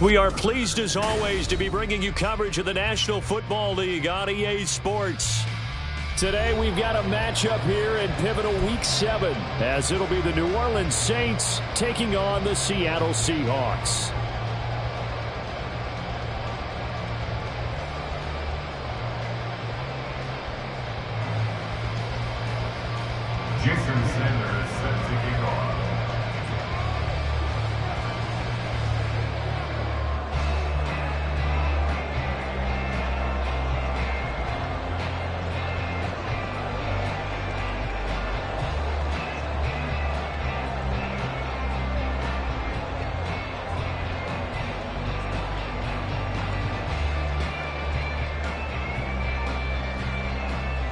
We are pleased as always to be bringing you coverage of the National Football League on EA Sports. Today we've got a matchup here in pivotal Week 7 as it'll be the New Orleans Saints taking on the Seattle Seahawks.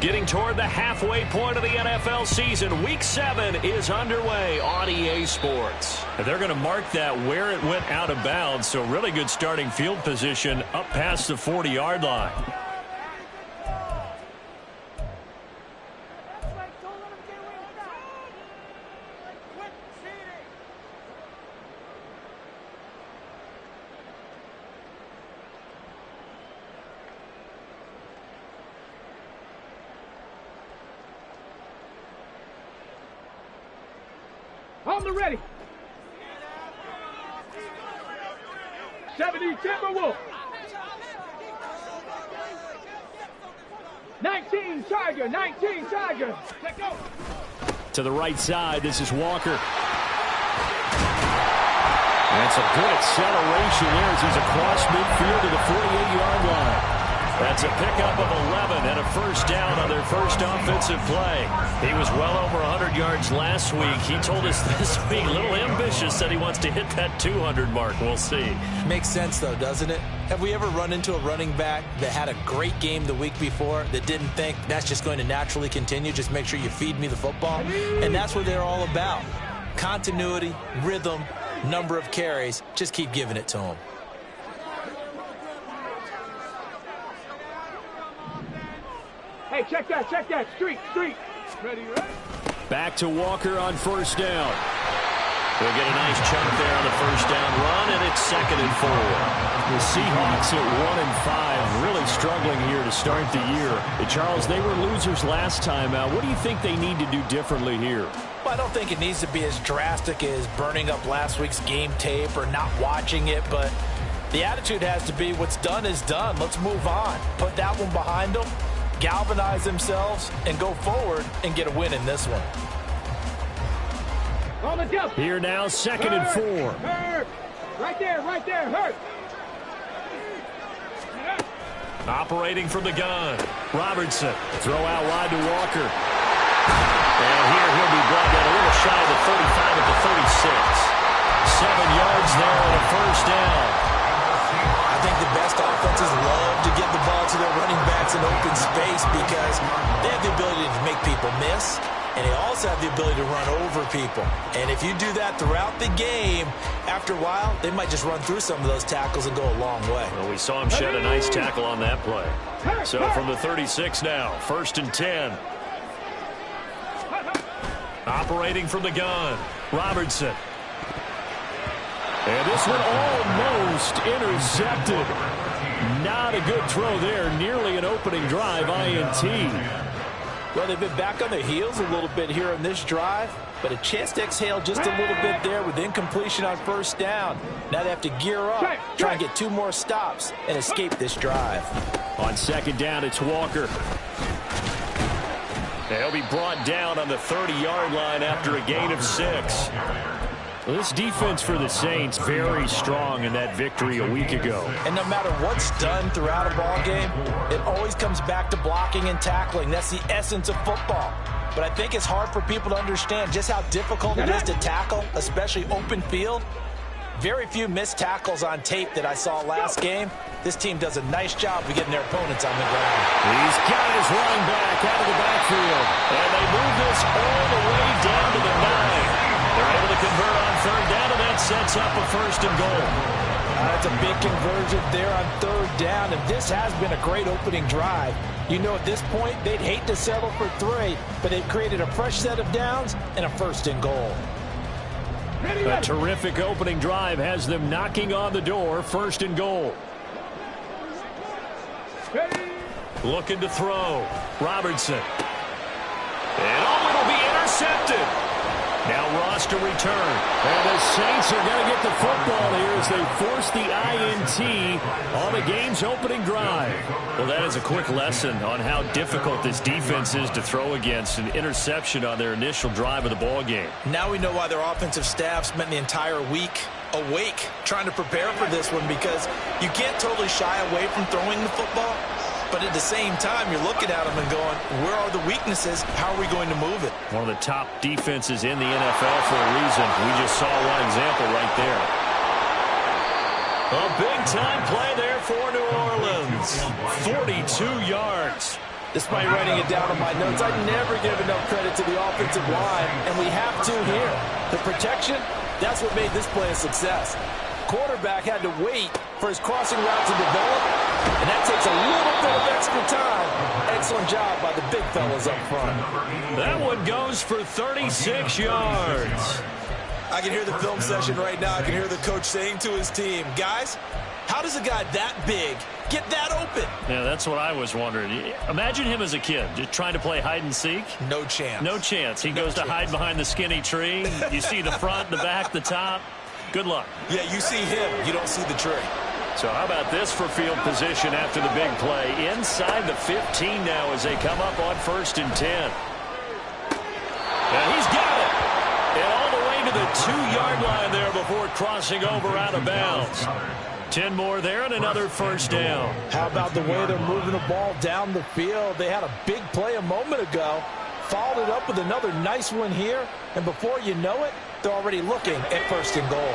Getting toward the halfway point of the NFL season, Week 7 is underway on EA Sports. They're going to mark that where it went out of bounds, so really good starting field position up past the 40-yard line. On the ready. 70 Timberwolf. 19 Tiger. 19 Tiger. Let go. To the right side, this is Walker. That's a good acceleration there as he's across midfield to the 48-yard line. That's a pickup of 11 and a first down on their first offensive play. He was well over 100 yards last week. He told us this week, a little ambitious, said he wants to hit that 200 mark. We'll see. Makes sense, though, doesn't it? Have we ever run into a running back that had a great game the week before that didn't think that's just going to naturally continue? Just make sure you feed me the football. And that's what they're all about. Continuity, rhythm, number of carries. Just keep giving it to them. Hey, check that. Street. Ready? Back to Walker on first down. We'll get a nice chunk there on the first down run, and it's 2nd and 4. The Seahawks at 1-5, really struggling here to start the year. Charles, they were losers last time out. What do you think they need to do differently here? Well, I don't think it needs to be as drastic as burning up last week's game tape or not watching it, but the attitude has to be what's done is done. Let's move on. Put that one behind them. Galvanize themselves and go forward and get a win in this one. On the jump. Here now, 2nd and 4. Hurt. Right there. Hurt. Operating from the gun. Robertson. Throw out wide to Walker. And here he'll be brought down a little shy of the 35 at the 36. 7 yards there on a first down. I think the best offenses love to get the ball to their running backs in open space because they have the ability to make people miss, and they also have the ability to run over people. And if you do that throughout the game, after a while, they might just run through some of those tackles and go a long way. Well, we saw him shed a nice tackle on that play. So from the 36 now, 1st and 10. Operating from the gun, Robertson. And this one almost intercepted. Not a good throw there. Nearly an opening drive, INT. Well, they've been back on their heels a little bit here in this drive, but a chance to exhale just a little bit there with incompletion on first down. Now they have to gear up, try and get 2 more stops, and escape this drive. On 2nd down, it's Walker. They'll be brought down on the 30-yard line after a gain of 6. Well, this defense for the Saints very strong in that victory a week ago. And no matter what's done throughout a ball game, it always comes back to blocking and tackling. That's the essence of football. But I think it's hard for people to understand just how difficult it is to tackle, especially open field. Very few missed tackles on tape that I saw last game. This team does a nice job of getting their opponents on the ground. He's got his running back out of the backfield. And they move this all the way down to the 9. They're able to convert on 3rd down, and that sets up a 1st and goal. That's a big conversion there on 3rd down, and this has been a great opening drive. You know, at this point, they'd hate to settle for 3, but they've created a fresh set of downs and a 1st and goal. A terrific opening drive has them knocking on the door. 1st and goal. Looking to throw. Robertson. And it'll be intercepted. Now Ross to return. And the Saints are going to get the football here as they force the INT on the game's opening drive. Well, that is a quick lesson on how difficult this defense is to throw against. An interception on their initial drive of the ball game. Now we know why their offensive staff spent the entire week awake trying to prepare for this one, because you can't totally shy away from throwing the football. But at the same time, you're looking at them and going, where are the weaknesses? How are we going to move it? One of the top defenses in the NFL for a reason. We just saw one example right there. A big-time play there for New Orleans. 42 yards. Despite writing it down on my notes, I never give enough credit to the offensive line, and we have to here. The protection, that's what made this play a success. Quarterback had to wait for his crossing route to develop, and that takes a little bit of extra time. Excellent job by the big fellas up front. That one goes for 36 yards. I can hear the film session right now. I can hear the coach saying to his team, guys, how does a guy that big get that open? Yeah, that's what I was wondering. Imagine him as a kid, just trying to play hide and seek. No chance. No chance. He goes to hide behind the skinny tree. You see the front, the back, the top. Good luck. Yeah, you see him. You don't see the tree. So how about this for field position after the big play? Inside the 15 now as they come up on 1st and 10. And he's got it. And all the way to the 2-yard line there before crossing over out of bounds. 10 more there and another 1st down. How about the way they're moving the ball down the field? They had a big play a moment ago. Followed it up with another nice one here. And before you know it, they're already looking at 1st and goal.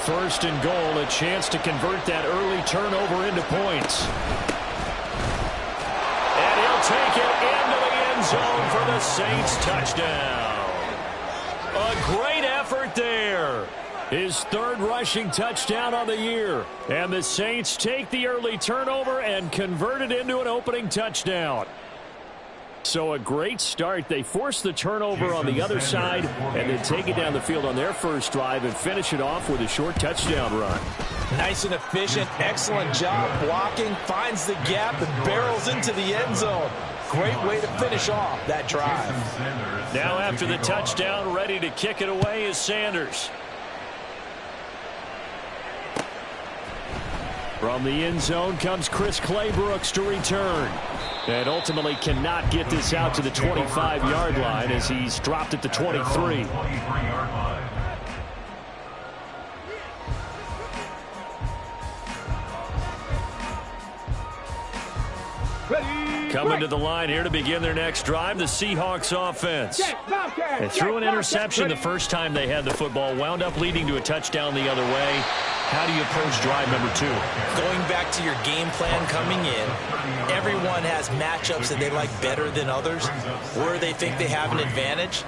1st and goal, a chance to convert that early turnover into points. And he'll take it into the end zone for the Saints touchdown. A great effort there. His 3rd rushing touchdown on the year. And the Saints take the early turnover and convert it into an opening touchdown. So a great start. They force the turnover on the other side and then take it down the field on their first drive and finish it off with a short touchdown run. Nice and efficient. Excellent job blocking. Finds the gap and barrels into the end zone. Great way to finish off that drive. Now after the touchdown, ready to kick it away is Sanders. From the end zone comes Chris Claybrooks to return. And ultimately cannot get this out to the 25-yard line as he's dropped at the 23. Coming to the line here to begin their next drive, the Seahawks offense. They threw an interception the first time they had the football, wound up leading to a touchdown the other way. How do you approach drive number 2? Going back to your game plan coming in, everyone has matchups that they like better than others. Where they think they have an advantage,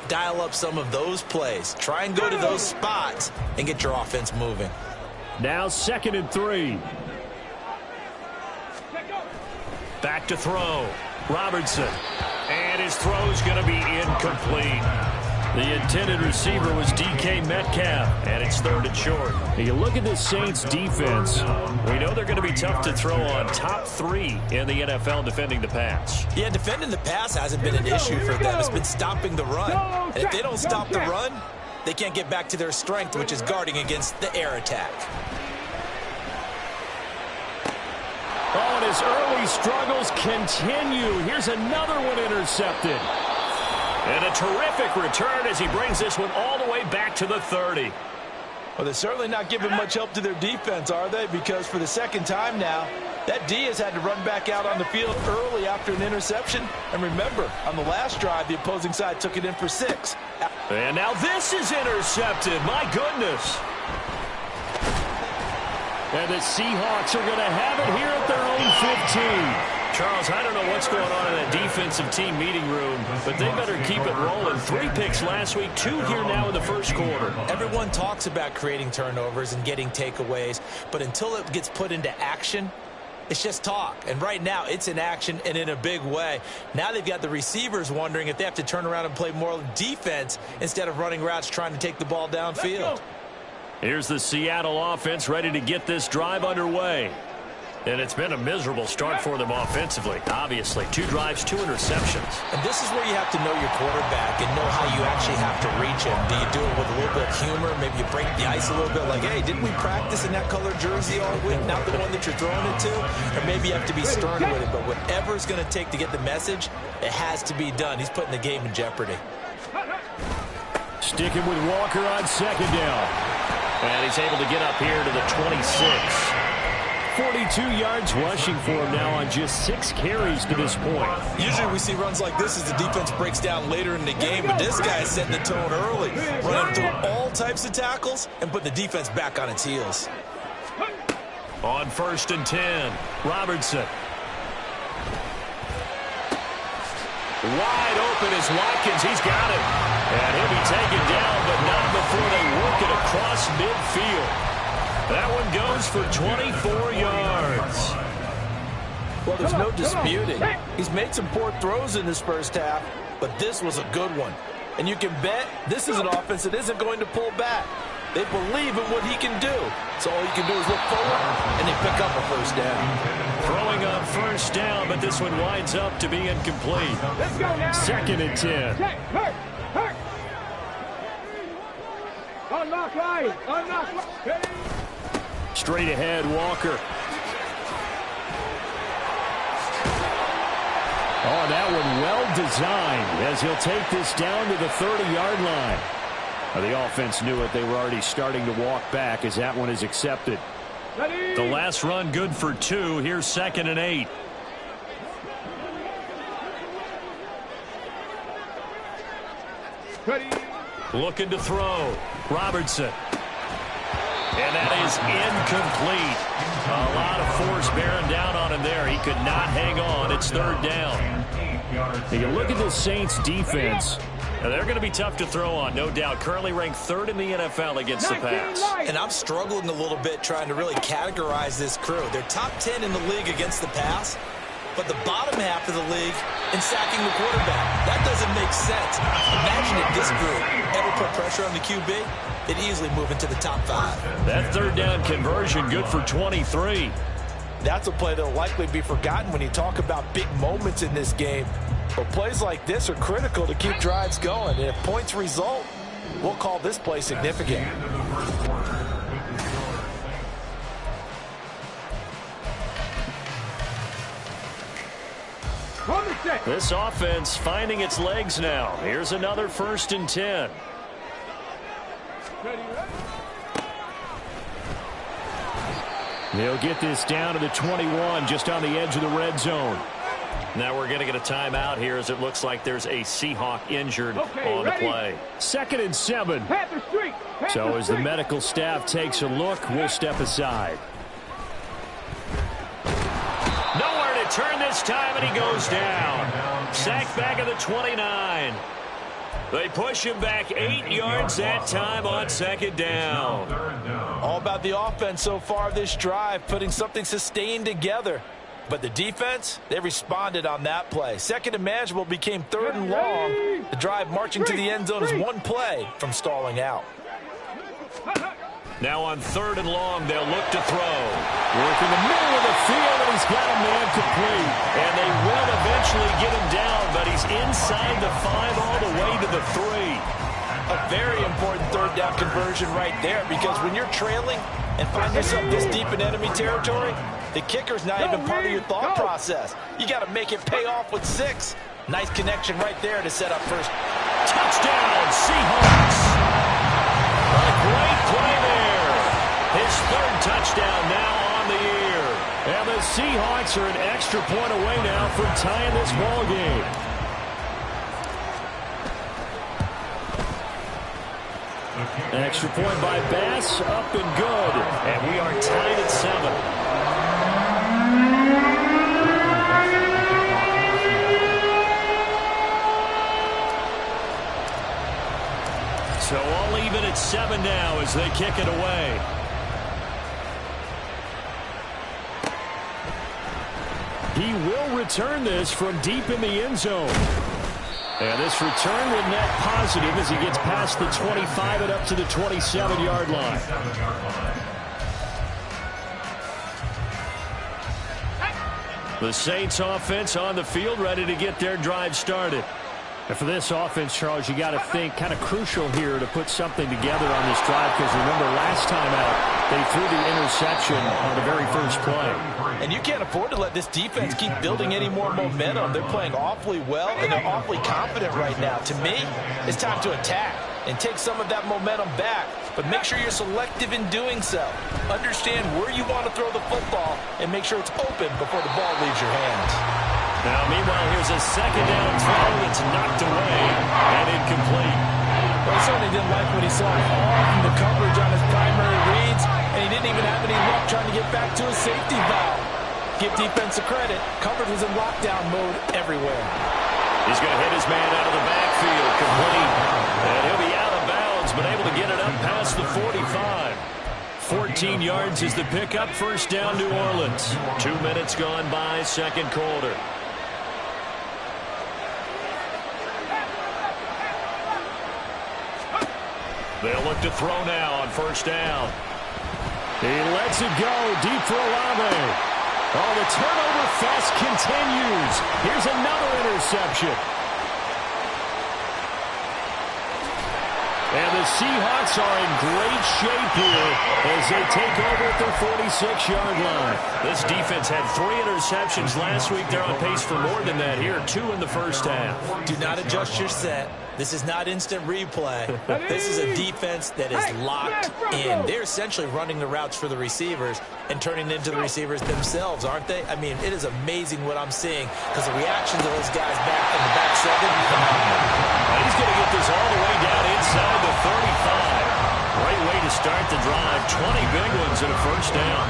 dial up some of those plays. Try and go to those spots and get your offense moving. Now 2nd and 3. Back to throw. Robertson. And his throw's going to be incomplete. The intended receiver was DK Metcalf, and it's 3rd and short. You look at this Saints defense. We know they're going to be tough to throw on. Top 3 in the NFL defending the pass. Yeah, defending the pass hasn't been an issue for them. It's been stopping the run. And if they don't stop the run, they can't get back to their strength, which is guarding against the air attack. Oh, and his early struggles continue. Here's another one intercepted. And a terrific return as he brings this one all the way back to the 30. Well, they're certainly not giving much help to their defense, are they? Because for the 2nd time now, that D has had to run back out on the field early after an interception. And remember, on the last drive, the opposing side took it in for 6. And now this is intercepted. My goodness. And the Seahawks are going to have it here at their own 15. Charles, I don't know what's going on in that defensive team meeting room, but they better keep it rolling. 3 picks last week, 2 here now in the first quarter. Everyone talks about creating turnovers and getting takeaways, but until it gets put into action, It's just talk. And right now, it's in action and in a big way. Now they've got the receivers wondering if they have to turn around and play more defense instead of running routes trying to take the ball downfield. Here's the Seattle offense ready to get this drive underway. And it's been a miserable start for them offensively. Obviously, 2 drives, 2 interceptions. And this is where you have to know your quarterback and know how you actually have to reach him. Do you do it with a little bit of humor? Maybe you break the ice a little bit like, hey, didn't we practice in that color jersey all week? Not the one that you're throwing it to? Or maybe you have to be stern with it. But whatever it's going to take to get the message, it has to be done. He's putting the game in jeopardy. Sticking with Walker on second down. And he's able to get up here to the 26. 42 yards rushing for him now on just 6 carries to this point. Usually we see runs like this as the defense breaks down later in the game, but this guy is setting the tone early, running through all types of tackles and putting the defense back on its heels. On 1st and 10, Robertson. Wide open is Watkins. He's got it. And he'll be taken down, but not before they work it across midfield. That one goes for 24 yards. Well, there's no disputing. He's made some poor throws in this first half, but this was a good one. And you can bet this is an offense that isn't going to pull back. They believe in what he can do. So all you can do is look forward, and they pick up a first down. Throwing on 1st down, but this one winds up to be incomplete. Let's go now. 2nd and 10. Hurt. Unlock line. Unlock line. Straight ahead, Walker. Oh, that one well designed as he'll take this down to the 30-yard line. The offense knew it. They were already starting to walk back as that one is accepted. Ready. The last run good for 2. Here's 2nd and 8. Ready. Looking to throw. Robertson. And that is incomplete. A lot of force bearing down on him there. He could not hang on. It's 3rd down. You look at the Saints defense. They're going to be tough to throw on, no doubt. Currently ranked 3rd in the NFL against the pass. And I'm struggling a little bit trying to really categorize this crew. They're top 10 in the league against the pass, but the bottom half of the league in sacking the quarterback. That doesn't make sense. Imagine if this group ever put pressure on the QB, they'd easily move into the top 5. That 3rd down conversion good for 23. That's a play that will likely be forgotten when you talk about big moments in this game. But plays like this are critical to keep drives going. And if points result, we'll call this play significant. This offense finding its legs now. Here's another 1st and 10. They'll get this down to the 21, just on the edge of the red zone. Now we're going to get a timeout here as it looks like there's a Seahawk injured on the play. 2nd and 7. So as the medical staff takes a look, we'll step aside. Nowhere to turn this time, and he goes down. Sacked back at the 29. They push him back 8 yards that time on 2nd down. All about the offense so far this drive, putting something sustained together. But the defense, they responded on that play. 2nd and manageable became 3rd and long. The drive marching to the end zone is one play from stalling out. Now on 3rd and long, they'll look to throw. Work in the middle of the field, and he's got a man complete. And they will eventually get him down, but he's inside the 5 all the way to the 3. A very important 3rd down conversion right there, because when you're trailing and find yourself this deep in enemy territory, the kicker's not even part of your thought process. You got to make it pay off with 6. Nice connection right there to set up first. Touchdown, Seahawks. A great play there. His 3rd touchdown now on the year. And the Seahawks are an extra point away now from tying this ball game. An extra point by Bass, up and good. And we are tied at 7. So all even at 7 now as they kick it away. He will return this from deep in the end zone. And this return will net positive as he gets past the 25 and up to the 27-yard line. The Saints offense on the field, ready to get their drive started. And for this offense, Charles, you got to think kind of crucial here to put something together on this drive, because remember last time out they threw the interception on the very first play. And you can't afford to let this defense keep building any more momentum. They're playing awfully well, and they're awfully confident right now. To me, it's time to attack and take some of that momentum back, but make sure you're selective in doing so. Understand where you want to throw the football and make sure it's open before the ball leaves your hands. Now, meanwhile, here's a second down throw that's knocked away and incomplete. Well, he certainly didn't like what he saw all from the coverage on his primary reads, and he didn't even have any luck trying to get back to his safety valve. Give defense a credit. Coverage was in lockdown mode everywhere. He's going to hit his man out of the backfield, complete. And he'll be out of bounds, but able to get it up past the 45. 14 yards is the pickup. First down, New Orleans. 2 minutes gone by, second quarter. They'll look to throw now on first down. He lets it go deep for Olave. Oh, the turnover fest continues. Here's another interception. And the Seahawks are in great shape here as they take over at their 46-yard line. This defense had 3 interceptions last week. They're on pace for more than that here, 2 in the first half. Do not adjust your set. This is not instant replay. This is a defense that is locked in. They're essentially running the routes for the receivers and turning it into the receivers themselves, aren't they? I mean, it is amazing what I'm seeing because the reactions of those guys back in the back seven, phenomenal. He's going to get this all the way down inside the 35. Great way to start the drive. 20 big ones and a first down.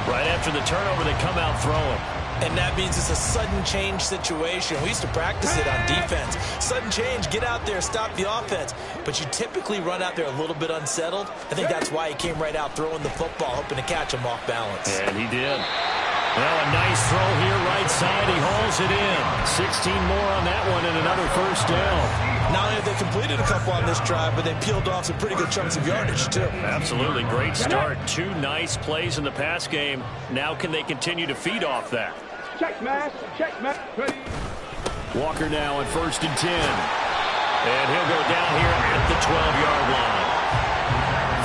Right after the turnover, they come out throwing. And that means it's a sudden change situation. We used to practice it on defense. Sudden change, get out there, stop the offense. But you typically run out there a little bit unsettled. I think that's why he came right out throwing the football, hoping to catch him off balance. And he did. Well, a nice throw here, right side. He hauls it in. 16 more on that one and another first down. Not only have they completed a couple on this drive, but they peeled off some pretty good chunks of yardage, too. Absolutely. Great start. 2 nice plays in the pass game. Now can they continue to feed off that? Check, man. Check, man. Ready. Walker now on 1st and 10. And he'll go down here at the 12-yard line.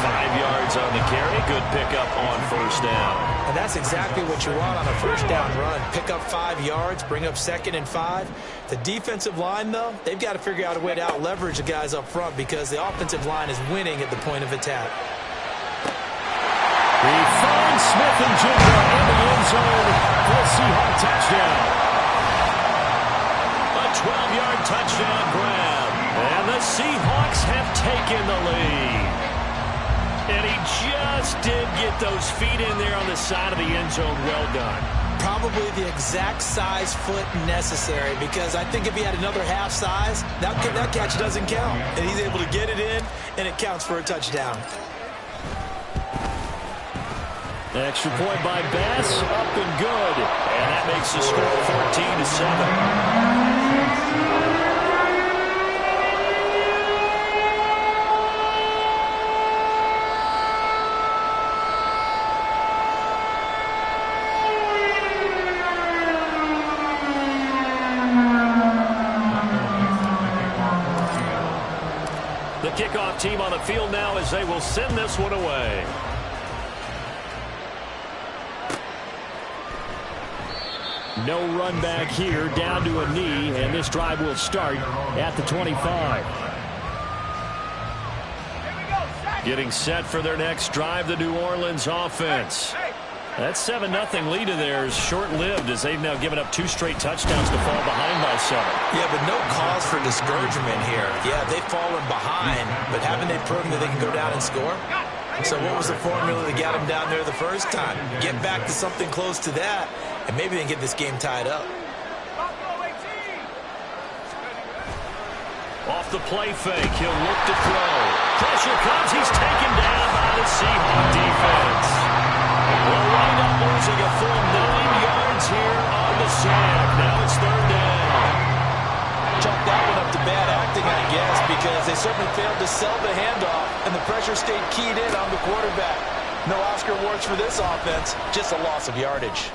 5 yards on the carry. Good pickup on first down. And that's exactly what you want on a first down run. Pick up 5 yards, bring up 2nd and 5. The defensive line, though, they've got to figure out a way to out-leverage the guys up front because the offensive line is winning at the point of attack. He finds Smith and Jigba in the end zone for a Seahawks touchdown. A 12-yard touchdown grab. And the Seahawks have taken the lead. And he just did get those feet in there on the side of the end zone. Well done. Probably the exact size foot necessary because I think if he had another half size, that catch doesn't count. And he's able to get it in, and it counts for a touchdown. Extra point by Bass, up and good. And that makes the score 14-7. The kickoff team on the field now as they will send this one away. No run back here, down to a knee, and this drive will start at the 25. Getting set for their next drive, the New Orleans offense. That 7-0 lead of theirs short-lived as they've now given up 2 straight touchdowns to fall behind by 7. Yeah, but no cause for discouragement here. Yeah, they've fallen behind, but haven't they proven that they can go down and score? So what was the formula that got them down there the first time? Get back to something close to that, and maybe they can get this game tied up. Off the play fake, he'll look to throw. Pressure comes, he's taken down by the Seahawks defense. We'll wind up losing a full 9 yards here on the as they certainly failed to sell the handoff, and the pressure stayed keyed in on the quarterback. No Oscar awards for this offense, just a loss of yardage.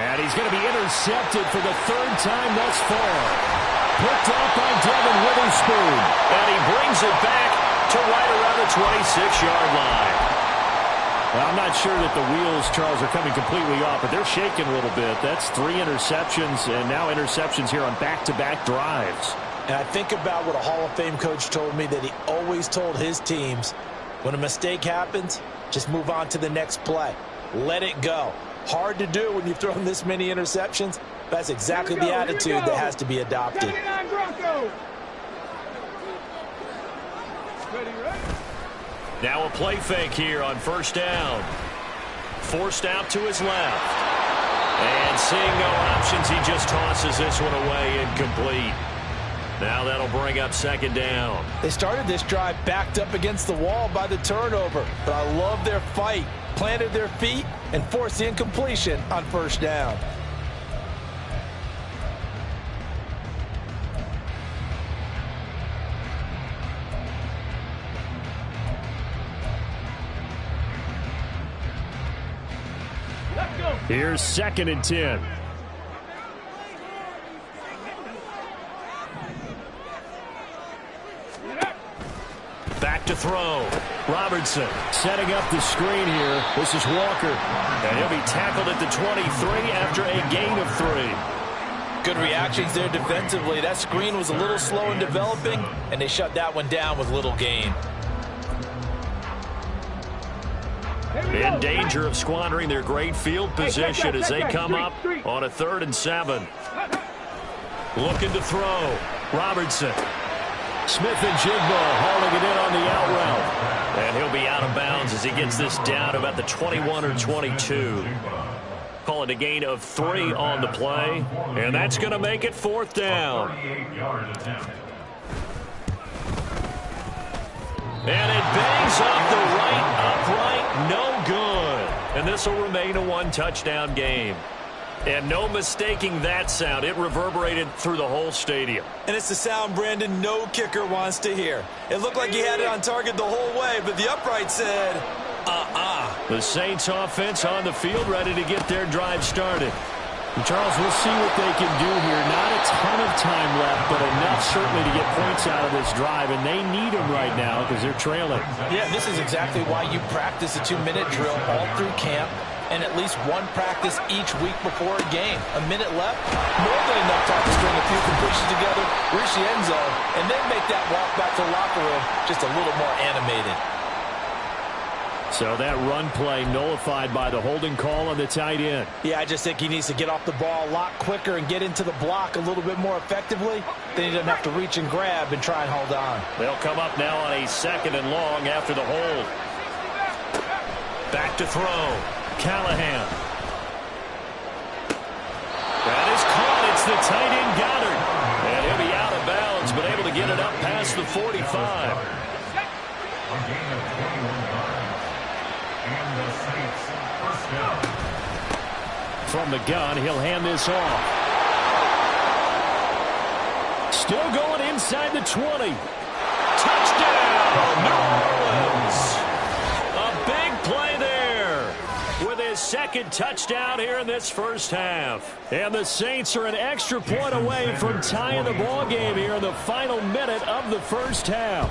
And he's going to be intercepted for the third time thus far. Picked off by Devin Witherspoon. And he brings it back to right around the 26-yard line. Well, I'm not sure that the wheels, Charles, are coming completely off, but they're shaking a little bit. That's 3 interceptions, and now interceptions here on back-to-back drives. And I think about what a Hall of Fame coach told me that he always told his teams, when a mistake happens, just move on to the next play. Let it go. Hard to do when you've thrown this many interceptions. That's exactly the attitude that has to be adopted. Now a play fake here on first down. Forced out to his left. And seeing no options, he just tosses this one away incomplete. Now that'll bring up second down. They started this drive backed up against the wall by the turnover, but I love their fight. Planted their feet and forced the incompletion on first down. Here's 2nd and 10. Back to throw. Robertson setting up the screen here. This is Walker. And he'll be tackled at the 23 after a gain of 3. Good reactions there defensively. That screen was a little slow in developing, and they shut that one down with little gain. In danger of squandering their great field position as they come up on a 3rd and 7. Looking to throw. Robertson. Smith and Jigba hauling it in on the out route. And he'll be out of bounds as he gets this down about the 21 or 22. Call it a gain of 3 on the play. And that's going to make it 4th down. And it bangs off the right upright. No good. And this will remain a 1-touchdown game. And no mistaking that sound. It reverberated through the whole stadium. And it's the sound Brandon no kicker wants to hear. It looked like he had it on target the whole way, but the upright said, The Saints offense on the field ready to get their drive started. And Charles, we'll see what they can do here. Not a ton of time left, but enough certainly to get points out of this drive, and they need them right now because they're trailing. Yeah, this is exactly why you practice a 2-minute drill all through camp, and at least one practice each week before a game. A minute left, more than enough time to string a few completions together, reach the end zone, and then make that walk back to the locker room just a little more animated. So that run play nullified by the holding call on the tight end. Yeah, I just think he needs to get off the ball a lot quicker and get into the block a little bit more effectively. Then he doesn't have to reach and grab and try and hold on. They'll come up now on a 2nd and long after the hold. Back to throw. Callahan. That is caught. It's the tight end Goddard. And he'll be out of bounds, but able to get it up past the 45. From the gun, he'll hand this off. Still going inside the 20. Touchdown, New Orleans. A big play there with his 2nd touchdown here in this first half. And the Saints are an extra point away from tying the ball game here in the final minute of the first half.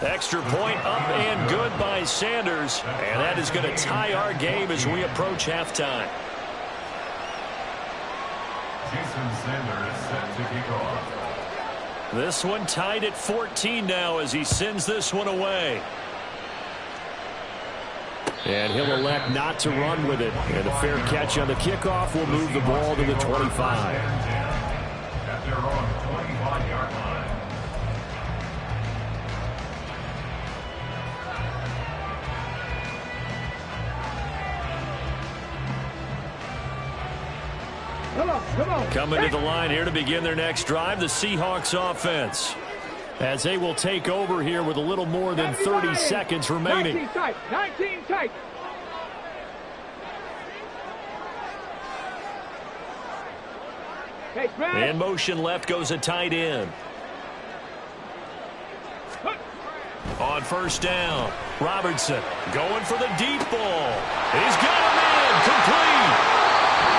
Extra point up and good by Sanders. And that is going to tie our game as we approach halftime. Jason Sanders set to kick off. This one tied at 14 now as he sends this one away. And he'll elect not to run with it. And a fair catch on the kickoff will move the ball to the 25. At their own 25-yard line. Come on. Coming to the line here to begin their next drive, the Seahawks offense. As they will take over here with a little more than 30 seconds remaining. 19 tight. 19 tight. In motion left goes a tight end. on first down. Robertson going for the deep ball. He's got him in. Complete.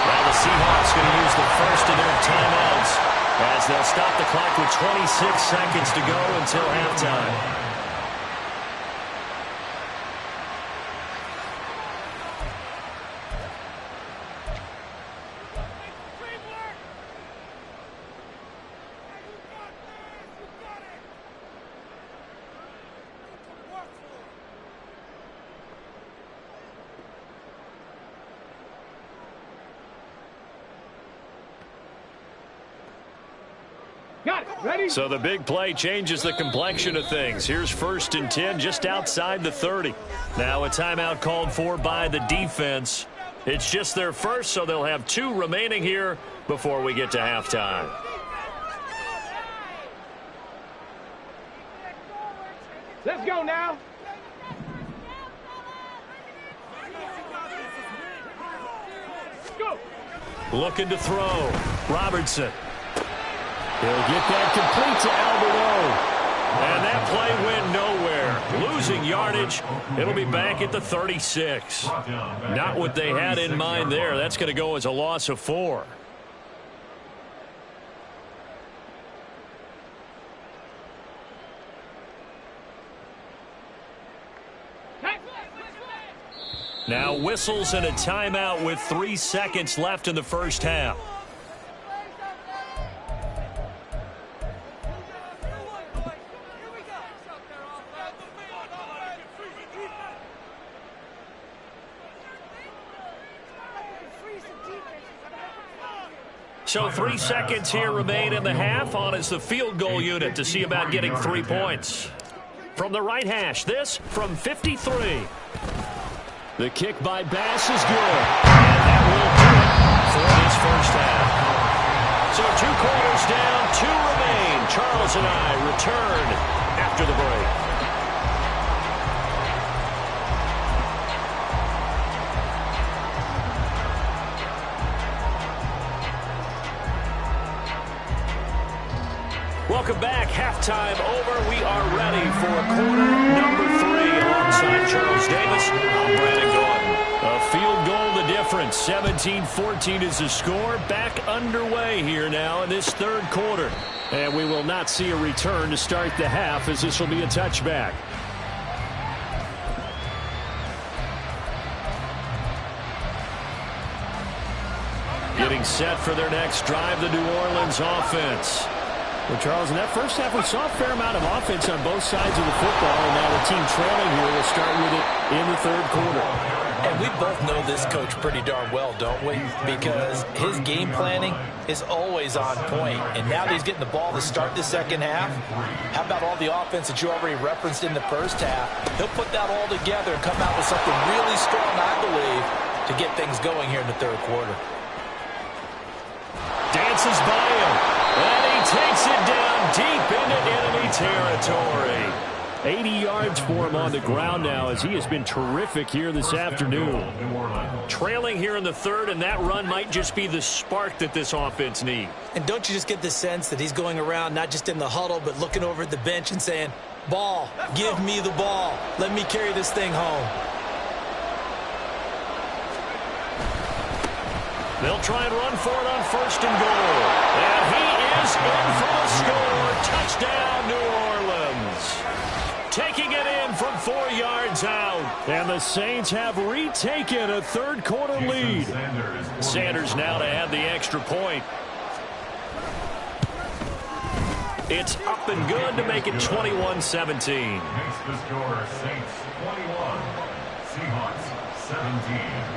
Now the Seahawks going to use the first of their timeouts as they'll stop the clock with 26 seconds to go until halftime. So the big play changes the complexion of things. Here's 1st and 10 just outside the 30. Now a timeout called for by the defense. It's just their first, so they'll have 2 remaining here before we get to halftime. Let's go now. Go. Looking to throw. Robertson. He'll get that complete to Alberto. And that play went nowhere. Losing yardage. It'll be back at the 36. Not what they had in mind there. That's going to go as a loss of 4. Now whistles and a timeout with 3 seconds left in the first half. So 3 seconds here remain in the half. On is the field goal unit to see about getting 3 points. From the right hash, this from 53. The kick by Bass is good. And that will do it for this first half. So 2 quarters down, 2 remain. Charles and I return after the break. Welcome back. Halftime over. We are ready for quarter number 3 alongside Charles Davis. I'm Brandon Gordon. A field goal the difference. 17-14 is the score. Back underway here now in this 3rd quarter. And we will not see a return to start the half as this will be a touchback. Getting set for their next drive, the New Orleans offense. Well, Charles, in that first half, we saw a fair amount of offense on both sides of the football, and now the team trailing here will start with it in the 3rd quarter. And we both know this coach pretty darn well, don't we? Because his game planning is always on point. And now that he's getting the ball to start the 2nd half, how about all the offense that you already referenced in the first half? He'll put that all together and come out with something really strong, I believe, to get things going here in the 3rd quarter. Dances by him. And he takes it down deep into enemy territory. 80 yards for him on the ground now as he has been terrific here this afternoon. Trailing here in the 3rd, and that run might just be the spark that this offense needs. And don't you just get the sense that he's going around not just in the huddle but looking over at the bench and saying, ball, give me the ball. Let me carry this thing home. They'll try and run for it on 1st and goal. And he is in for the score. Touchdown, New Orleans. Taking it in from 4 yards out. And the Saints have retaken a 3rd quarter lead. Sanders now to add the extra point. It's up and good to make it 21-17. Makes the score Saints 21, Seahawks 17.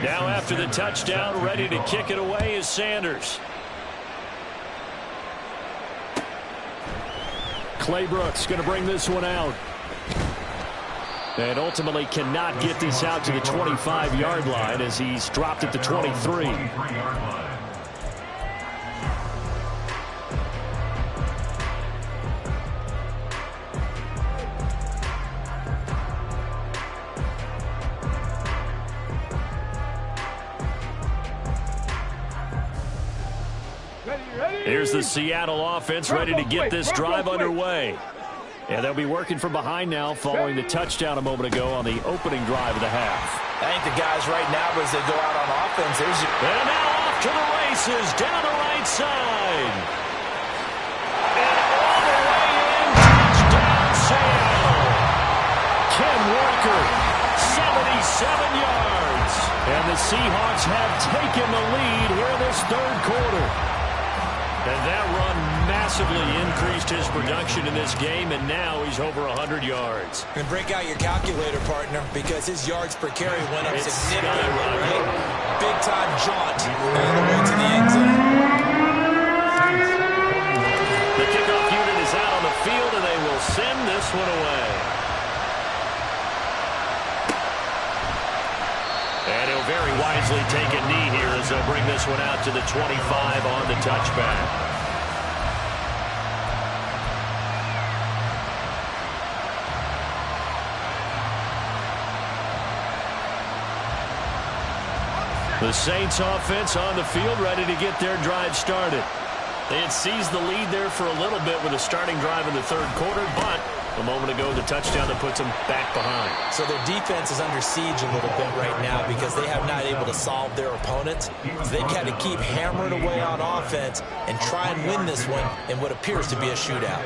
Now after the touchdown, ready to kick it away is Sanders. Clay Brooks going to bring this one out. And ultimately cannot get this out to the 25-yard line as he's dropped at the 23. Here's the Seattle offense ready to get this drive underway. And they'll be working from behind now following the touchdown a moment ago on the opening drive of the half. I think the guys right now, as they go out on offense, and now off to the races down the right side. And all the way in, touchdown Seattle. Ken Walker, 77 yards. And the Seahawks have taken the lead here in this third quarter. And that run massively increased his production in this game, and now he's over 100 yards. And break out your calculator, partner, because his yards per carry went up significantly, right? Big-time jaunt all the way to the end zone. The kickoff unit is out on the field, and they will send this one away. And he'll very wisely take a knee here as they'll bring this one out to the 25 on the touchback. The Saints offense on the field, ready to get their drive started. They had seized the lead there for a little bit with a starting drive in the third quarter, but a moment ago, the touchdown that puts them back behind. So their defense is under siege a little bit right now because they have not able to solve their opponents. So they've had to keep hammering away on offense and try and win this one in what appears to be a shootout.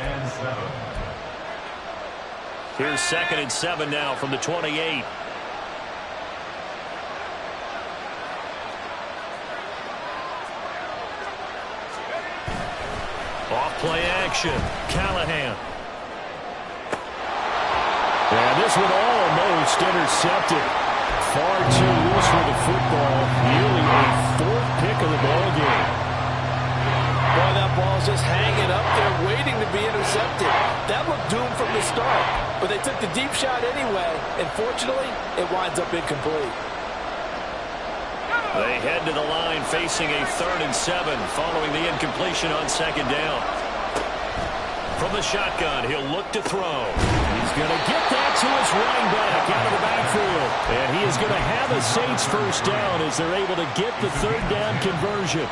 Here's 2nd and 7 now from the 28. Off-play action. Callahan. And this one almost intercepted. Far too loose for the football. Nearly a 4th pick of the ball game. Boy, that ball's just hanging up there waiting to be intercepted. That looked doomed from the start. But they took the deep shot anyway. And fortunately, it winds up incomplete. They head to the line facing a 3rd and 7 following the incompletion on 2nd down. From the shotgun, he'll look to throw. He's going to get that to his running back out of the backfield. And he is going to have a Saints first down as they're able to get the 3rd down conversion.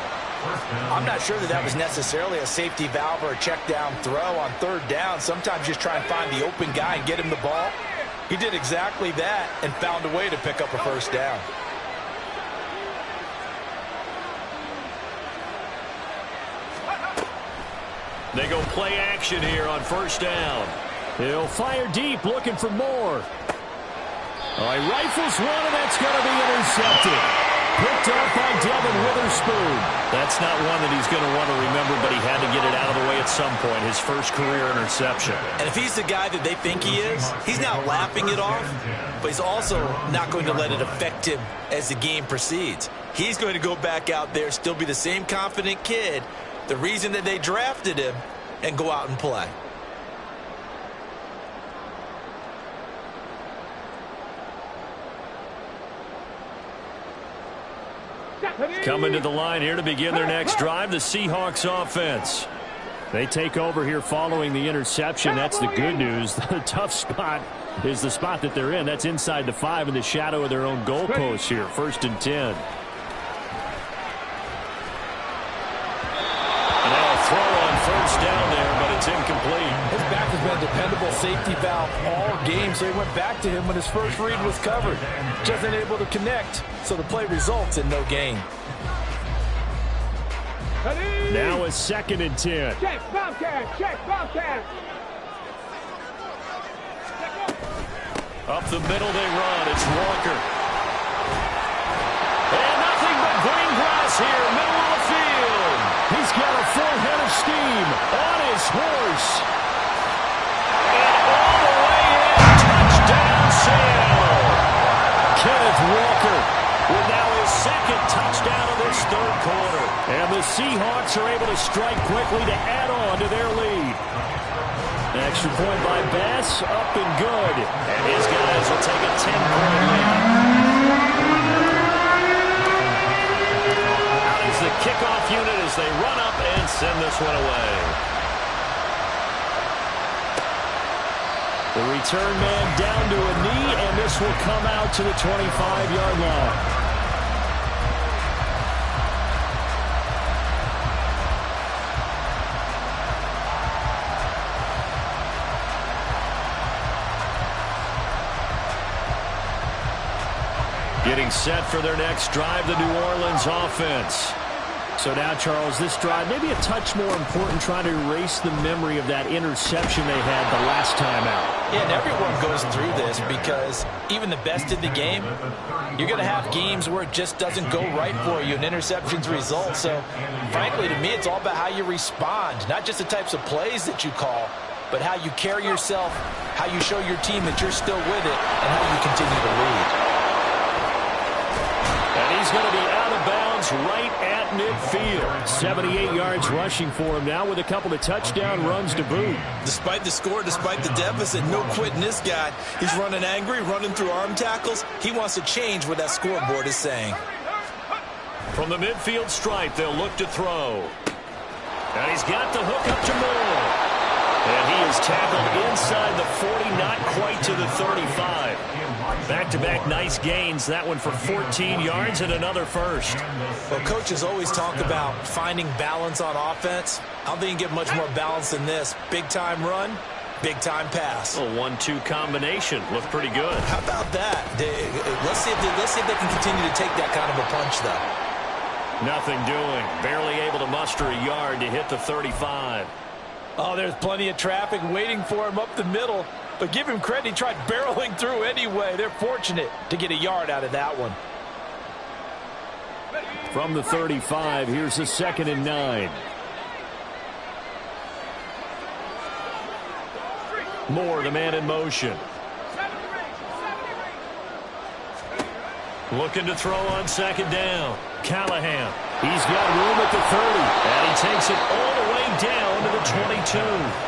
I'm not sure that was necessarily a safety valve or a check down throw on 3rd down. Sometimes just try and find the open guy and get him the ball. He did exactly that and found a way to pick up a first down. They go play action here on 1st down. He'll fire deep, looking for more. All right, rifles one, and that's going to be intercepted. Picked up by Devin Witherspoon. That's not one that he's going to want to remember, but he had to get it out of the way at some point. His first career interception. And if he's the guy that they think he is, he's not laughing it off, but he's also not going to let it affect him as the game proceeds. He's going to go back out there, still be the same confident kid, the reason that they drafted him, and go out and play. Coming to the line here to begin their next drive, the Seahawks offense. They take over here following the interception. That's the good news. The tough spot is the spot that they're in. That's inside the 5 in the shadow of their own goalpost here. 1st and 10. Throw on 1st down there, but it's incomplete. His back has been a dependable safety valve all game, so he went back to him when his first read was covered. Just unable to connect, so the play results in no gain. Now a 2nd and 10. Check, Bobcat, check, Bobcat. Up the middle they run. It's Walker. And nothing but green grass here, middle of the field. He's got a full head of steam on his horse. And all the way in, touchdown Seattle. Kenneth Walker with now his 2nd touchdown of this 3rd quarter. And the Seahawks are able to strike quickly to add on to their lead. Extra point by Bass, up and good. And his guys will take a 10-point lead. The kickoff unit as they run up and send this one away. The return man down to a knee, and this will come out to the 25-yard line. Getting set for their next drive, the New Orleans offense. So now, Charles, this drive maybe a touch more important, trying to erase the memory of that interception they had the last time out. Yeah, and everyone goes through this because even the best in the game, you're going to have games where it just doesn't go right for you, and interceptions result. So, frankly, to me, it's all about how you respond, not just the types of plays that you call, but how you carry yourself, how you show your team that you're still with it, and how you continue to lead. And he's going to be out of bounds right at midfield. 78 yards rushing for him now with a couple of touchdown runs to boot. Despite the score, despite the deficit, no quitting this guy. He's running angry, running through arm tackles. He wants to change what that scoreboard is saying. From the midfield stripe, they'll look to throw. And he's got the hook up to Moore. And he is tackled inside the 40, not quite to the 35. Back-to-back nice gains. That one for 14 yards and another first. Well, coaches always talk about finding balance on offense. I don't think you can get much more balance than this. Big-time run, big-time pass. A 1-2 combination. Looked pretty good. How about that? Let's see if they can continue to take that kind of a punch, though. Nothing doing. Barely able to muster a yard to hit the 35. Oh, there's plenty of traffic waiting for him up the middle. But give him credit, he tried barreling through anyway. They're fortunate to get a yard out of that one. From the 35, here's a 2nd and 9. Moore, the man in motion. Looking to throw on 2nd down. Callahan. He's got room at the 30. And he takes it all the way down to the 22.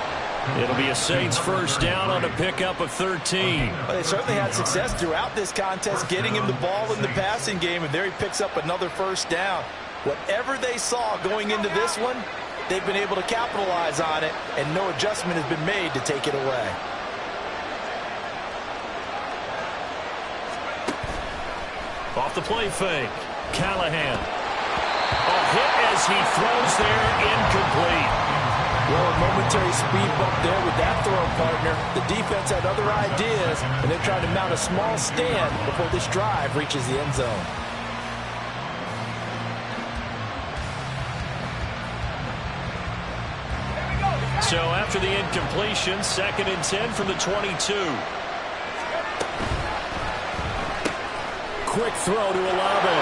It'll be a Saints first down on a pickup of 13. Well, they certainly had success throughout this contest getting him the ball in the passing game, and there he picks up another first down. Whatever they saw going into this one, they've been able to capitalize on it, and no adjustment has been made to take it away. Off the play fake. Callahan. A hit as he throws there, incomplete. Well, a momentary speed bump there with that throw partner. The defense had other ideas, and they're trying to mount a small stand before this drive reaches the end zone. So after the incompletion, 2nd and 10 from the 22. Quick throw to Olave.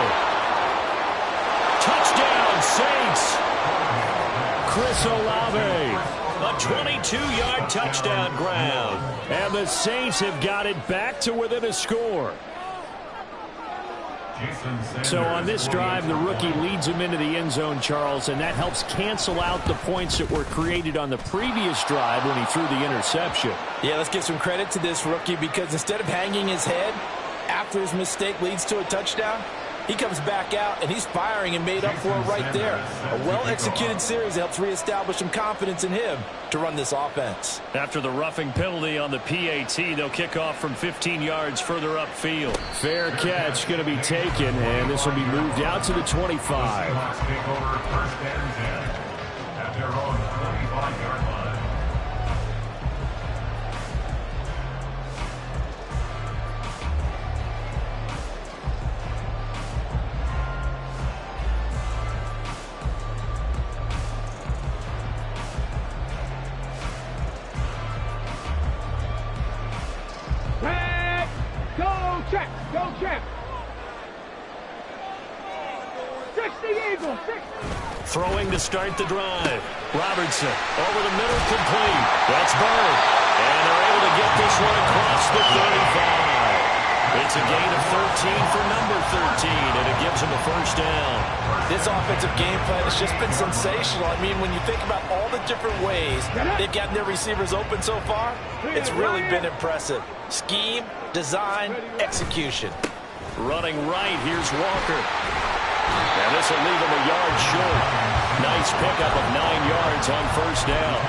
Touchdown, Saints. Chris Olave, a 22-yard touchdown grab. And the Saints have got it back to within a score. So on this drive, the rookie leads him into the end zone, Charles, and that helps cancel out the points that were created on the previous drive when he threw the interception. Yeah, let's give some credit to this rookie because instead of hanging his head after his mistake leads to a touchdown, he comes back out, and he's firing and made up for it right there. A well-executed series helps reestablish some confidence in him to run this offense. After the roughing penalty on the PAT, they'll kick off from 15 yards further upfield. Fair catch going to be taken, and this will be moved out to the 25. Take over 1st and 10 at their own 25-yard line. Check. Go check. 60 Eagles. 60. Throwing to start the drive. Robertson over the middle, complete. That's Bird. And they're able to get this one across the 35. It's a gain of 13 for number 13, and it gives them a first down. This offensive game plan has just been sensational. I mean, when you think about all the different ways they've gotten their receivers open so far, it's really been impressive. Scheme, design, execution. Running right, here's Walker. And this will leave him a yard short. Nice pickup of 9 yards on first down.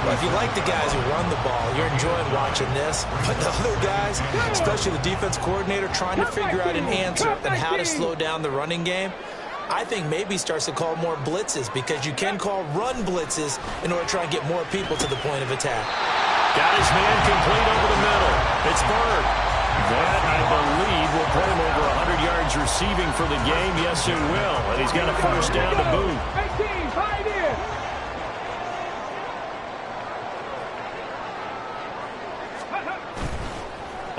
Well, if you like the guys who run the ball, you're enjoying watching this. But the other guys, especially the defense coordinator, trying to figure out an answer on how to slow down the running game, I think maybe starts to call more blitzes because you can call run blitzes in order to try and get more people to the point of attack. Got his man complete over the middle. It's Bird. That, I believe, will put him over 100 yards receiving for the game. Yes, it will. And he's got a first down to boot. 18, hide in.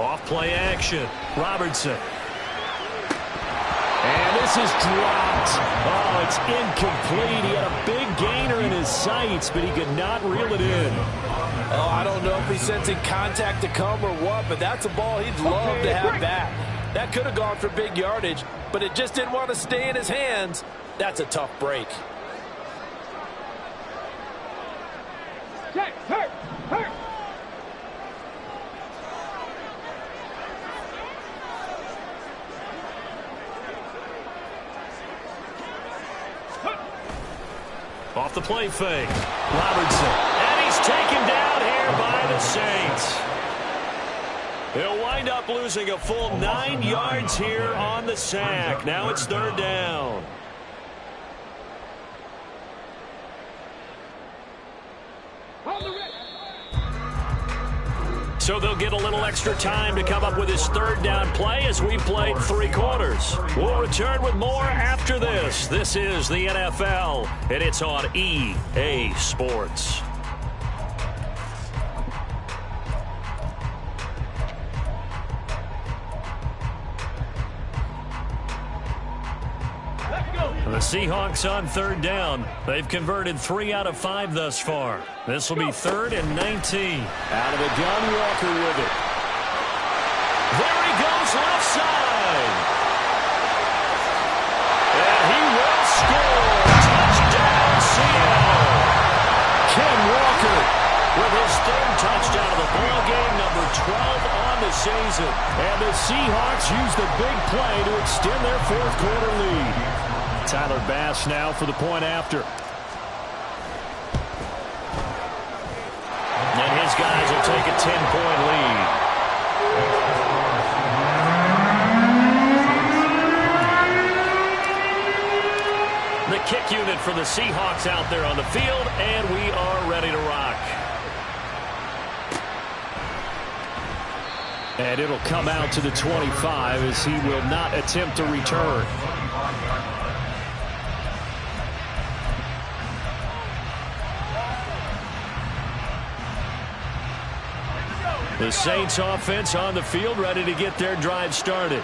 Off play action. Robertson. And this is dropped. Oh, it's incomplete. He had a big gainer in his sights, but he could not reel it in. Oh, I don't know if he's sensing contact to come or what, but that's a ball he'd love to have back. That could have gone for big yardage, but it just didn't want to stay in his hands. That's a tough break. Check, hurt, hurt. Off the play fake. Robertson. And he's taken down here by the Saints. He'll wind up losing a full 9 yards here on the sack. Now it's third down. So they'll get a little extra time to come up with his third down play as we've played 3 quarters. We'll return with more after this. This is the NFL, and it's on EA Sports. The Seahawks on third down. They've converted 3 out of 5 thus far. This will be 3rd and 19. Out of the gun, Walker with it. There he goes left side. And he will score. Touchdown, Seattle. Ken Walker with his 3rd touchdown of the ball game, number 12 on the season. And the Seahawks use the big play to extend their 4th quarter lead. Tyler Bass now for the point after. And his guys will take a 10-point lead. The kick unit for the Seahawks out there on the field, and we are ready to rock. And it'll come out to the 25 as he will not attempt to return. The Saints offense on the field ready to get their drive started.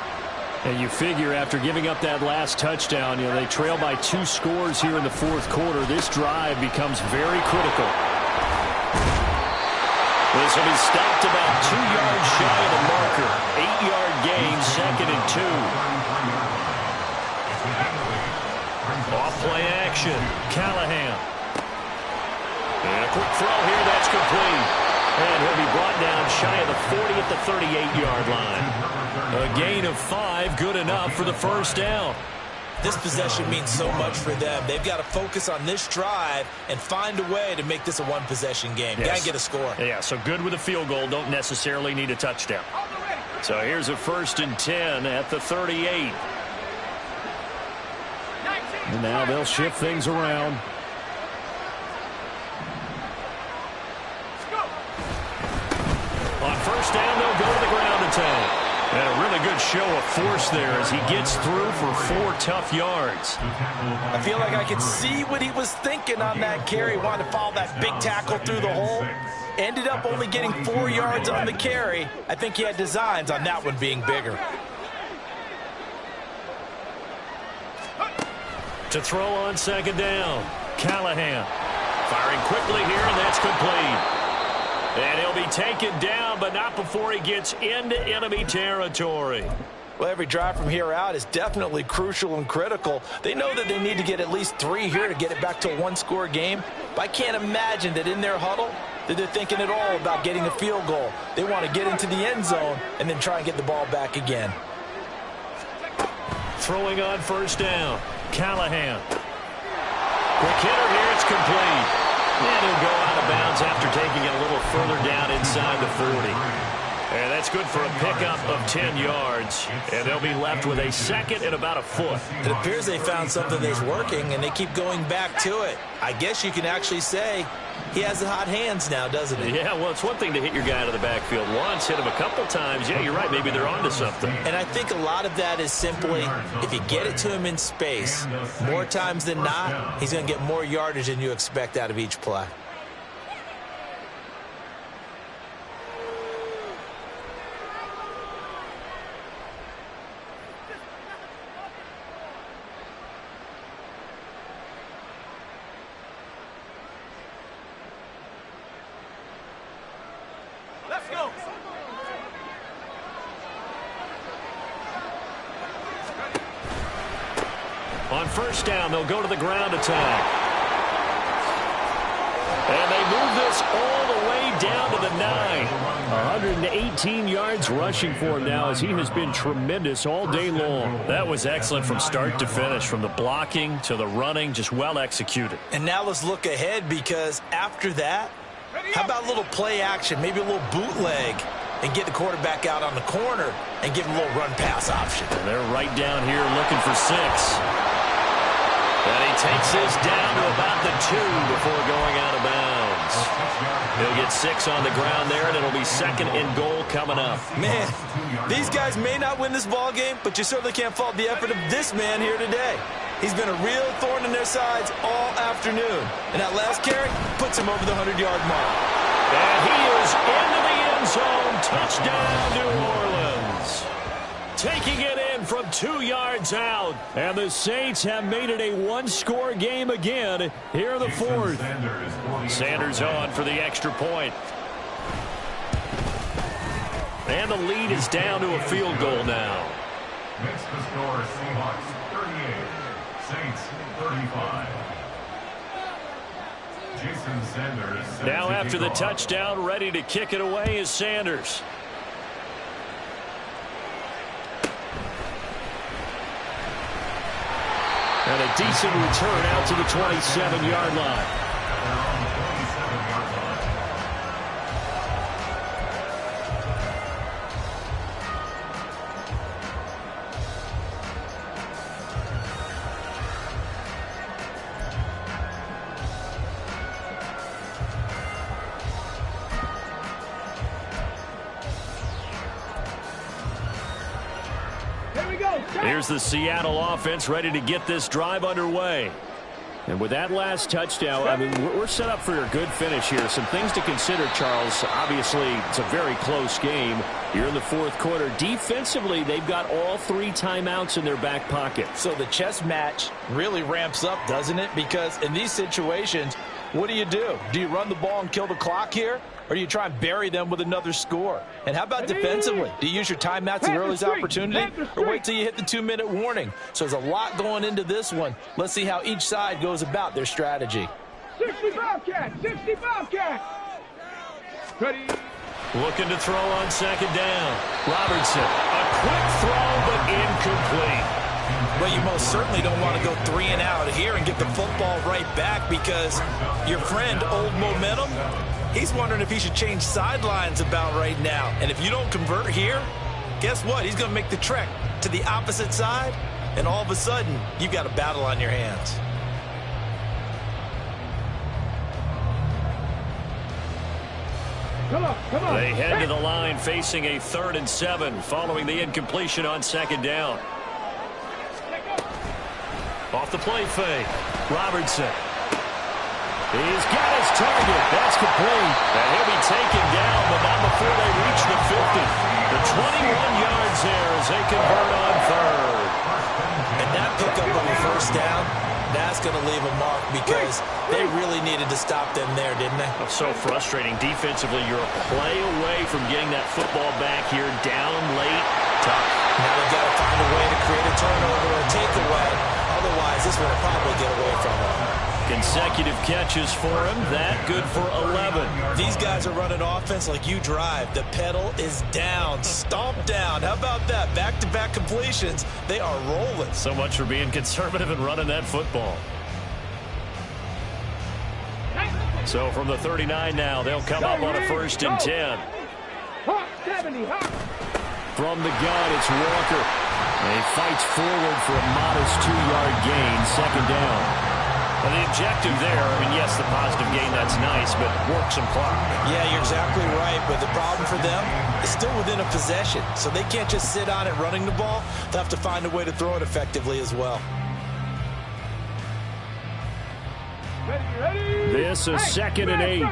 And you figure after giving up that last touchdown, they trail by 2 scores here in the 4th quarter. This drive becomes very critical. This will be stopped about 2 yards shy of the marker. 8-yard gain, 2nd and 2. Off play action. Callahan. And a quick throw here, that's complete. And he'll be brought down shy of the 40 at the 38-yard line. A gain of 5, good enough for the first down. This possession means so much for them. They've got to focus on this drive and find a way to make this a one-possession game. Yes. Got to get a score. Yeah, so good with a field goal. Don't necessarily need a touchdown. So here's a 1st and 10 at the 38. And now they'll shift things around. On first down, they'll go to the ground attack. And a really good show of force there as he gets through for 4 tough yards. I feel like I could see what he was thinking on that carry. Wanted to follow that big tackle through the hole. Ended up only getting 4 yards on the carry. I think he had designs on that one being bigger. To throw on 2nd down, Callahan. Firing quickly here, and that's complete. And he'll be taken down, but not before he gets into enemy territory. Well, every drive from here out is definitely crucial and critical. They know that they need to get at least 3 here to get it back to a 1-score game. But I can't imagine that in their huddle that they're thinking at all about getting a field goal. They want to get into the end zone and then try and get the ball back again. Throwing on first down, Callahan. Quick hitter here, it's complete. And he'll go out of bounds after taking it a little further down inside the 40. And that's good for a pickup of 10 yards. And they'll be left with a 2nd and about a foot. It appears they found something that's working, and they keep going back to it. I guess you can actually say he has the hot hands now, doesn't he? Yeah, well, it's one thing to hit your guy out of the backfield once, hit him a couple times. Yeah, you're right. Maybe they're onto something. And I think a lot of that is simply if you get it to him in space, more times than not, he's going to get more yardage than you expect out of each play. On first down, they'll go to the ground attack. And they move this all the way down to the 9. 118 yards rushing for him now as he has been tremendous all day long. That was excellent from start to finish, from the blocking to the running, just well executed. And now let's look ahead, because after that, how about a little play action, maybe a little bootleg, and get the quarterback out on the corner and give him a little run-pass option. And they're right down here looking for 6. And he takes this down to about the 2 before going out of bounds. He'll get 6 on the ground there, and it'll be 2nd and goal coming up. Man, these guys may not win this ball game, but you certainly can't fault the effort of this man here today. He's been a real thorn in their sides all afternoon. And that last carry puts him over the 100-yard mark. And he is into the end zone. Touchdown, New Orleans. Taking it in from 2 yards out. And the Saints have made it a one-score game again here in the 4th. Sanders on for the extra point. And the lead is down to a field goal now. Makes the score Seahawks 38, Saints 35. Jason Sanders. Now after the touchdown, ready to kick it away is Sanders. And a decent return out to the 27-yard line. Here's the Seattle offense ready to get this drive underway. And with that last touchdown, I mean, we're set up for a good finish here. Some things to consider, Charles. Obviously, it's a very close game. You're in the 4th quarter. Defensively, they've got all 3 timeouts in their back pocket. So the chess match really ramps up, doesn't it? Because in these situations, what do? Do you run the ball and kill the clock here? Or do you try and bury them with another score? And how about defensively? Do you use your timeouts at the earliest opportunity? Or wait till you hit the 2-minute warning? So there's a lot going into this one. Let's see how each side goes about their strategy. 60 Bobcat! 60 Bobcat! Ready? Looking to throw on 2nd down. Robertson, a quick throw, but incomplete. Well, you most certainly don't want to go 3 and out here and get the football right back, because your friend, Old Momentum, he's wondering if he should change sidelines about right now. And if you don't convert here, guess what? He's going to make the trek to the opposite side, and all of a sudden, you've got a battle on your hands. Come on. They head to the line facing a 3rd and 7 following the incompletion on 2nd down. Off the play fake. Robertson. He's got his target. That's complete. And he'll be taken down, but not before they reach the 50. The 21 yards there as they convert on 3rd. And that pickup on the 1st down, that's going to leave a mark, because they really needed to stop them there, didn't they? Oh, so frustrating. Defensively, you're a play away from getting that football back here. Down late. Tough. Now they've got to find a way to create a turnover or a takeaway. Otherwise, this one will probably get away from them. Consecutive catches for him. That good for 11. These guys are running offense like you drive. The pedal is down. Stomp down. How about that? Back-to-back completions. They are rolling. So much for being conservative and running that football. So from the 39 now, they'll come up on a 1st and 10. Hawk 70, Hawk. From the gun, it's Walker. And he fights forward for a modest 2-yard gain. 2nd down. Well, the objective there, I mean, yes, the positive gain, that's nice, but work some clock. Yeah, you're exactly right, but the problem for them is still within a possession, so they can't just sit on it running the ball. They'll have to find a way to throw it effectively as well. Ready? This is 2nd and 8.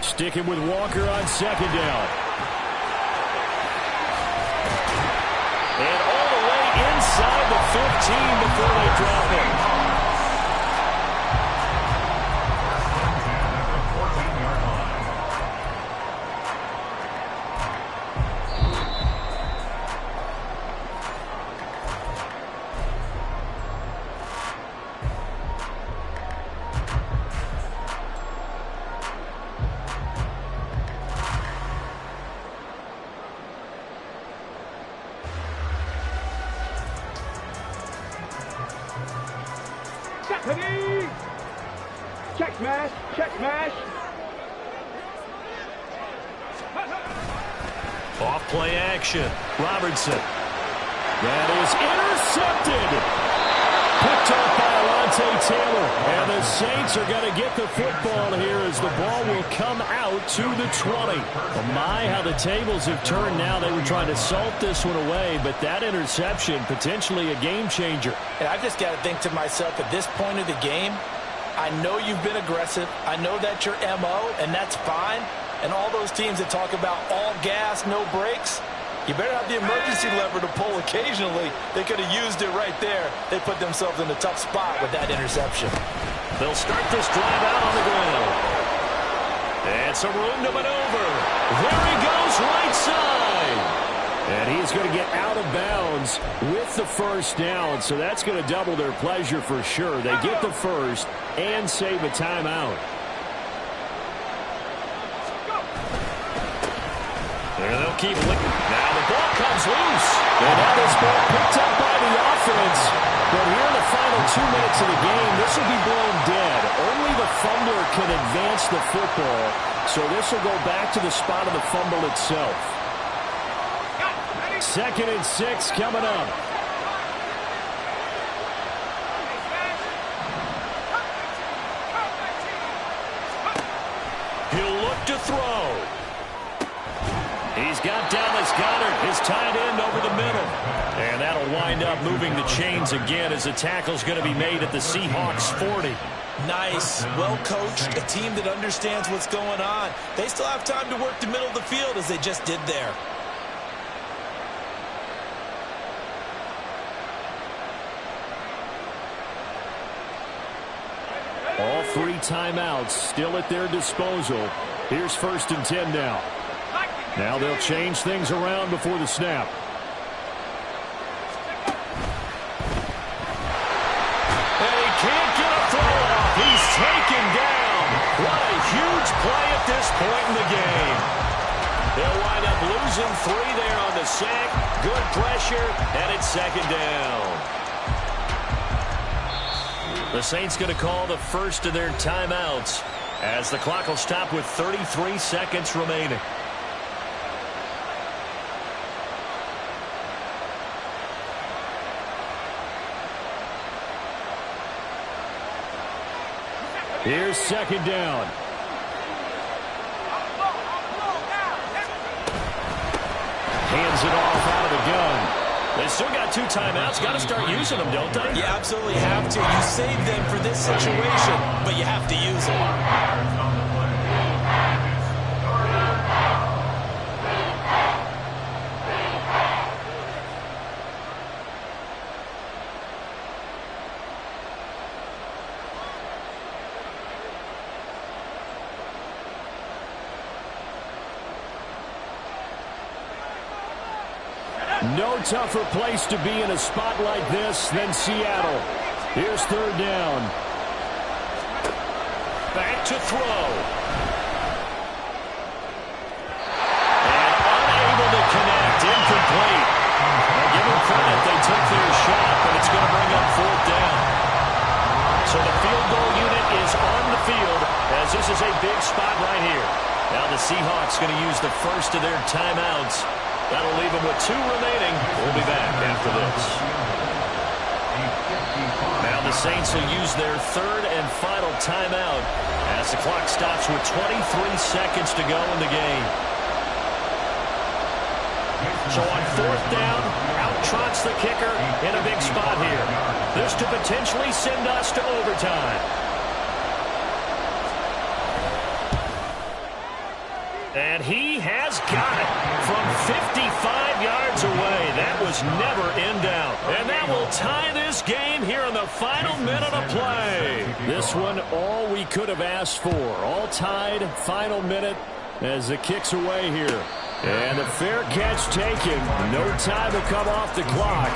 Sticking with Walker on 2nd down. And all the way inside the 15 before they drop it. Ready? Check smash, check smash. Off play action. Robertson. That is intercepted. Picked up by Alontae Taylor. And the Saints are going to get the football here as the ball will come out to the 20. Oh my, how the tables have turned now. They were trying to salt this one away, but that interception, potentially a game changer. And I just got to think to myself, at this point of the game, I know you've been aggressive. I know that's your MO, and that's fine. And all those teams that talk about all gas, no brakes, you better have the emergency lever to pull occasionally. They could have used it right there. They put themselves in a tough spot with that interception. They'll start this drive out on the ground. And some room to maneuver. There he goes, right side. And he's going to get out of bounds with the first down, so that's going to double their pleasure for sure. They get the first and save a timeout. And they'll keep licking. Now the ball comes loose. And that is ball picked up by the offense. But here in the final 2 minutes of the game, this will be blown dead. Only the fumbler can advance the football. So this will go back to the spot of the fumble itself. 2nd and 6 coming up. He'll look to throw. He's got Dallas Goedert, his tight end, over the middle. And that'll wind up moving the chains again as the tackle's going to be made at the Seahawks 40. Nice, well coached, a team that understands what's going on. They still have time to work the middle of the field as they just did there. All 3 timeouts still at their disposal. Here's 1st and 10 now. Now they'll change things around before the snap. And he can't get a throw off. He's taken down. What a huge play at this point in the game. They'll wind up losing 3 there on the sack. Good pressure, and it's 2nd down. The Saints going to call the first of their timeouts as the clock will stop with 33 seconds remaining. Here's 2nd down. Hands it off out of the gun. They still got 2 timeouts. Got to start using them, don't they? You absolutely have to. You save them for this situation, but you have to use them. No tougher place to be in a spot like this than Seattle. Here's 3rd down. Back to throw. And unable to connect. Incomplete. Now give them credit. They took their shot, but it's going to bring up 4th down. So the field goal unit is on the field as this is a big spot right here. Now the Seahawks going to use the first of their timeouts. That'll leave them with 2 remaining. We'll be back after this. Now the Saints will use their third and final timeout as the clock stops with 23 seconds to go in the game. So on fourth down, out trots the kicker in a big spot here. This to potentially send us to overtime. And he has got it from 55 yards away. That was never in doubt. And that will tie this game here in the final minute of play. This one, all we could have asked for. All tied, final minute as the kick's away here. And the fair catch taken. No time to come off the clock.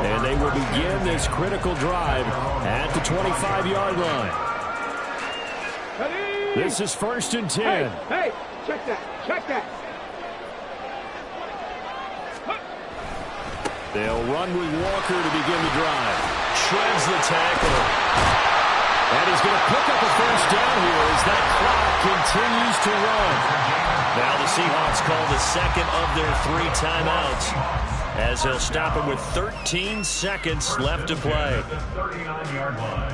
And they will begin this critical drive at the 25-yard line. This is 1st and 10. Hey, check that. Check that. They'll run with Walker to begin the drive. Shreds the tackle. And he's going to pick up a first down here as that clock continues to run. Now the Seahawks call the second of their 3 timeouts as they'll stop him with 13 seconds left to play. The 39-yard line.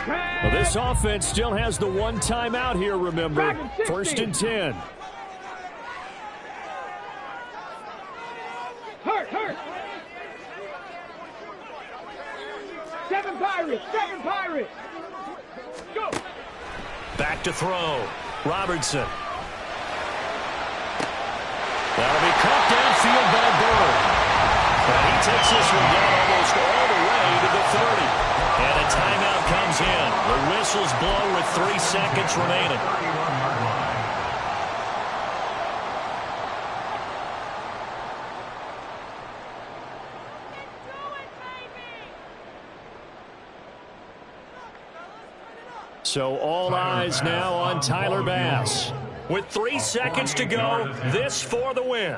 Well, this offense still has the 1 timeout here, remember. 1st and 10. Hurt. 7 Pirates. Go. Back to throw. Robertson. That'll be caught downfield by Bird. And he takes this one down almost all the way to the 30. And a timeout comes in. The whistles blow with 3 seconds remaining. 31-yard line. So all eyes now on Tyler Bass. With 3 seconds to go, this for the win.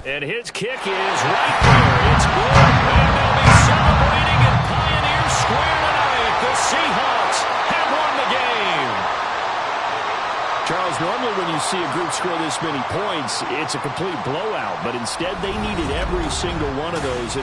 And his kick is right there. It's good. And they'll be celebrating in Pioneer Square tonight. The Seahawks have won the game. Charles, normally when you see a group score this many points, it's a complete blowout. But instead, they needed every single one of those in the